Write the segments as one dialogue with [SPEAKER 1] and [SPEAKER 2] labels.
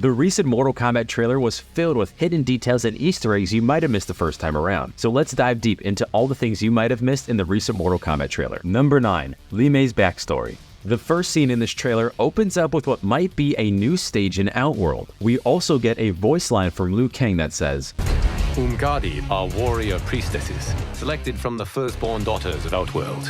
[SPEAKER 1] The recent Mortal Kombat trailer was filled with hidden details and Easter eggs you might have missed the first time around. So let's dive deep into all the things you might have missed in the recent Mortal Kombat trailer. Number 9. Limey's backstory. The first scene in this trailer opens up with what might be a new stage in Outworld. We also get a voice line from Liu Kang that says,
[SPEAKER 2] Umgadi are warrior priestesses, selected from the firstborn daughters of Outworld.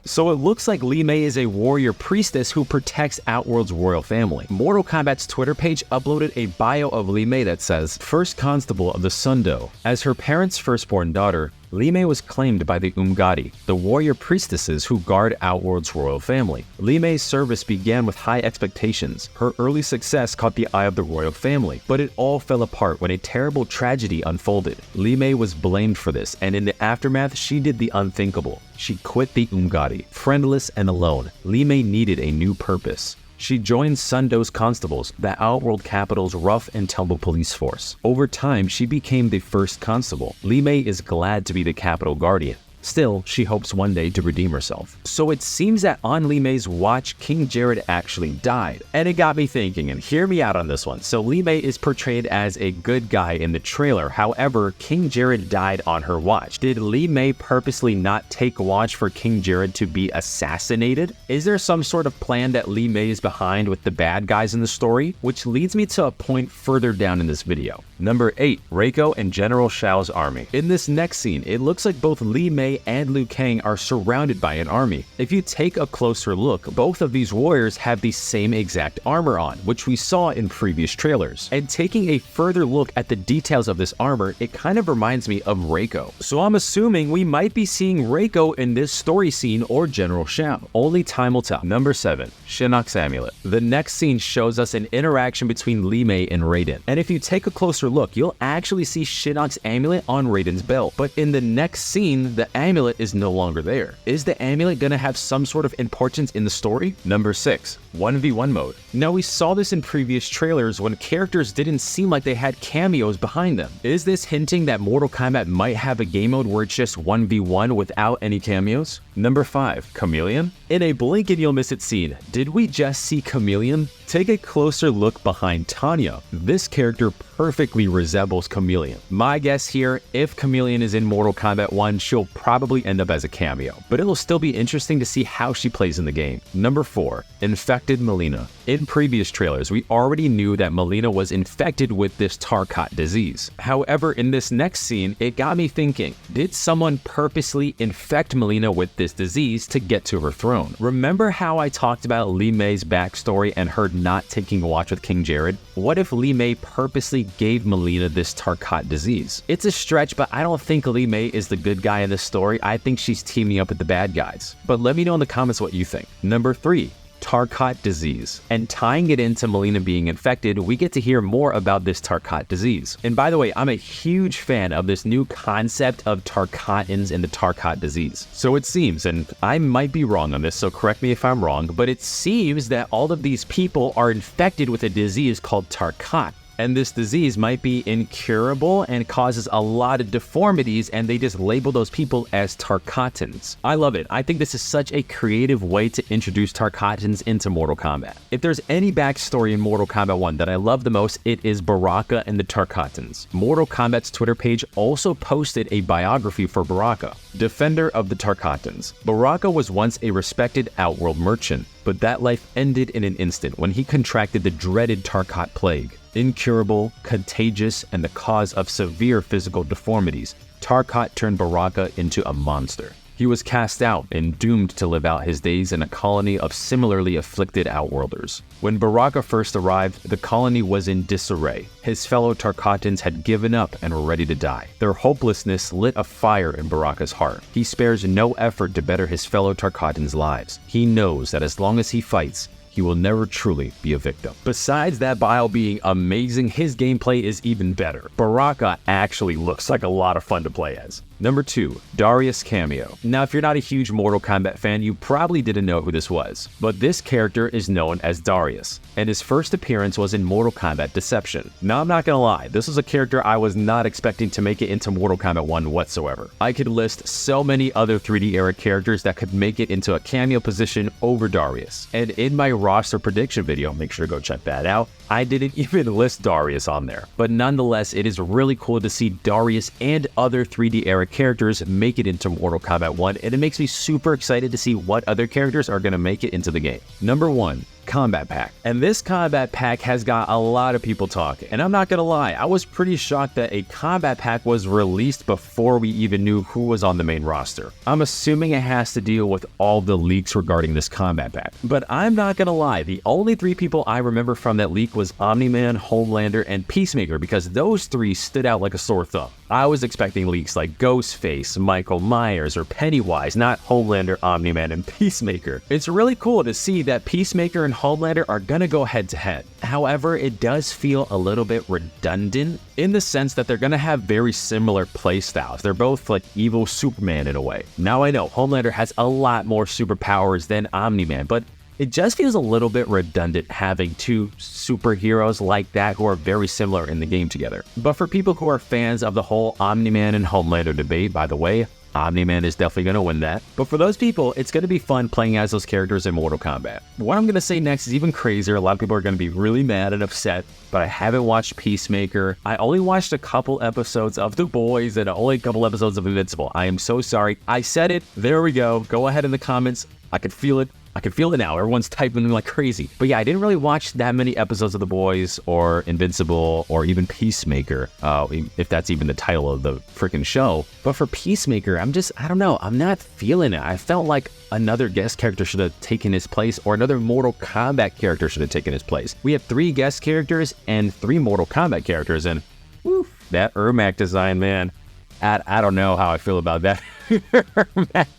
[SPEAKER 1] So it looks like Limey is a warrior priestess who protects Outworld's royal family. Mortal Kombat's Twitter page uploaded a bio of Limey that says, First Constable of the Sundo. As her parents' firstborn daughter, Limey was claimed by the Umgadi, the warrior priestesses who guard Outworld's royal family. Limey's service began with high expectations. Her early success caught the eye of the royal family, but it all fell apart when a terrible tragedy unfolded. Limey was blamed for this, and in the aftermath, she did the unthinkable. She quit the Umgadi. Friendless and alone, Limey needed a new purpose. She joined Sundo's Constables, the Outworld capital's rough and tumble police force. Over time, she became the first constable. Limey is glad to be the capital guardian. Still, she hopes one day to redeem herself. So it seems that on Limey's watch, King Jared actually died. And it got me thinking, and hear me out on this one. So Limey is portrayed as a good guy in the trailer. However, King Jared died on her watch. Did Limey purposely not take watch for King Jared to be assassinated? Is there some sort of plan that Limey is behind with the bad guys in the story? Which leads me to a point further down in this video. Number 8. Reiko and General Shao's army. In this next scene, it looks like both Limey and Liu Kang are surrounded by an army. If you take a closer look, both of these warriors have the same exact armor on, which we saw in previous trailers. And taking a further look at the details of this armor, it kind of reminds me of Reiko. So I'm assuming we might be seeing Reiko in this story scene or General Shao. Only time will tell. Number 7. Shinnok's amulet. The next scene shows us an interaction between Limey and Raiden. And if you take a closer look, you'll actually see Shinnok's amulet on Raiden's belt. But in the next scene, the amulet is no longer there. Is the amulet gonna have some sort of importance in the story? Number 6. 1v1 mode. Now we saw this in previous trailers when characters didn't seem like they had cameos behind them. Is this hinting that Mortal Kombat might have a game mode where it's just 1v1 without any cameos? Number 5. Chameleon. In a blink and you'll miss it scene, did we just see Chameleon? Take a closer look behind Tanya. This character perfectly resembles Chameleon. My guess here, if Chameleon is in Mortal Kombat 1, she'll probably end up as a cameo, but it'll still be interesting to see how she plays in the game. Number 4. Infected Mileena. In previous trailers, we already knew that Mileena was infected with this Kombat disease. However, in this next scene, it got me thinking, did someone purposely infect Mileena with this disease to get to her throne? Remember how I talked about Limey's backstory and her not taking watch with King Jared? What if Limey purposely gave Mileena this Kombat disease? It's a stretch, but I don't think Limey is the good guy in this story. I think she's teaming up with the bad guys. But let me know in the comments what you think. Number 3. Kombat Disease. And tying it into Mileena being infected, we get to hear more about this Kombat disease. And by the way, I'm a huge fan of this new concept of Tarkatans and the Kombat disease. So it seems, and I might be wrong on this, so correct me if I'm wrong, but it seems that all of these people are infected with a disease called Tarkat. And this disease might be incurable and causes a lot of deformities, and they just label those people as Tarkatans. I love it. I think this is such a creative way to introduce Tarkatans into Mortal Kombat. If there's any backstory in Mortal Kombat 1 that I love the most, it is Baraka and the Tarkatans. Mortal Kombat's Twitter page also posted a biography for Baraka, defender of the Tarkatans. Baraka was once a respected Outworld merchant, but that life ended in an instant when he contracted the dreaded Tarkat plague. Incurable, contagious, and the cause of severe physical deformities, Tarkat turned Baraka into a monster. He was cast out and doomed to live out his days in a colony of similarly afflicted Outworlders. When Baraka first arrived, the colony was in disarray. His fellow Tarkatans had given up and were ready to die. Their hopelessness lit a fire in Baraka's heart. He spares no effort to better his fellow Tarkatans' lives. He knows that as long as he fights, he will never truly be a victim. Besides that bio being amazing, his gameplay is even better. Baraka actually looks like a lot of fun to play as. Number 2. Darius Cameo. Now, if you're not a huge Mortal Kombat fan, you probably didn't know who this was, but this character is known as Darius, and his first appearance was in Mortal Kombat Deception. Now, I'm not gonna lie, this was a character I was not expecting to make it into Mortal Kombat 1 whatsoever. I could list so many other 3D era characters that could make it into a cameo position over Darius, and in my roster prediction video, make sure to go check that out, I didn't even list Darius on there. But nonetheless, it is really cool to see Darius and other 3D era characters make it into Mortal Kombat 1, and it makes me super excited to see what other characters are going to make it into the game. Number 1. Combat Pack. And this Combat Pack has got a lot of people talking, and I'm not gonna lie, I was pretty shocked that a Combat Pack was released before we even knew who was on the main roster. I'm assuming it has to deal with all the leaks regarding this Combat Pack, but I'm not gonna lie, the only 3 people I remember from that leak was Omni-Man, Homelander, and Peacemaker, because those 3 stood out like a sore thumb. I was expecting leaks like Ghostface, Michael Myers, or Pennywise, not Homelander, Omni-Man, and Peacemaker. It's really cool to see that Peacemaker and Homelander are gonna go head to head. However, it does feel a little bit redundant in the sense that they're gonna have very similar playstyles. They're both like evil Superman in a way. Now I know Homelander has a lot more superpowers than Omni-Man, but it just feels a little bit redundant having 2 superheroes like that who are very similar in the game together. But for people who are fans of the whole Omni-Man and Homelander debate, by the way, Omni-Man is definitely going to win that. But for those people, it's going to be fun playing as those characters in Mortal Kombat. What I'm going to say next is even crazier. A lot of people are going to be really mad and upset, but I haven't watched Peacemaker. I only watched a couple episodes of The Boys and only a couple episodes of Invincible. I am so sorry. I said it. There we go. Go ahead in the comments. I could feel it. I can feel it now. Everyone's typing like crazy. But yeah, I didn't really watch that many episodes of The Boys or Invincible or even Peacemaker, if that's even the title of the freaking show. But for Peacemaker, I don't know. I'm not feeling it. I felt like another guest character should have taken his place, or another Mortal Kombat character should have taken his place. We have 3 guest characters and 3 Mortal Kombat characters, and whew, that Ermac design, man. I don't know how I feel about that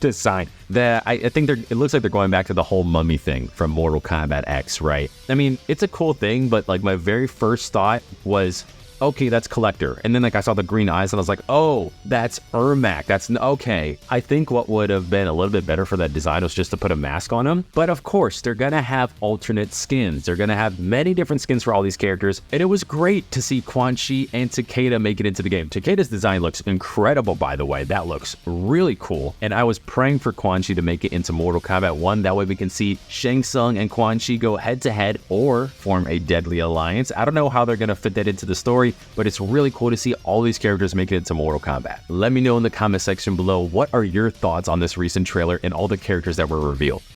[SPEAKER 1] design. I think it looks like they're going back to the whole mummy thing from Mortal Kombat X, right? I mean, it's a cool thing, but like my very first thought was, okay, that's Collector. And then like I saw the green eyes and I was like, oh, that's Ermac. That's okay. I think what would have been a little bit better for that design was just to put a mask on him. But of course, they're gonna have alternate skins. They're gonna have many different skins for all these characters. And it was great to see Quan Chi and Takeda make it into the game. Takeda's design looks incredible, by the way. That looks really cool. And I was praying for Quan Chi to make it into Mortal Kombat 1. That way we can see Shang Tsung and Quan Chi go head to head or form a deadly alliance. I don't know how they're gonna fit that into the story, but it's really cool to see all these characters make it into Mortal Kombat. Let me know in the comment section below, what are your thoughts on this recent trailer and all the characters that were revealed?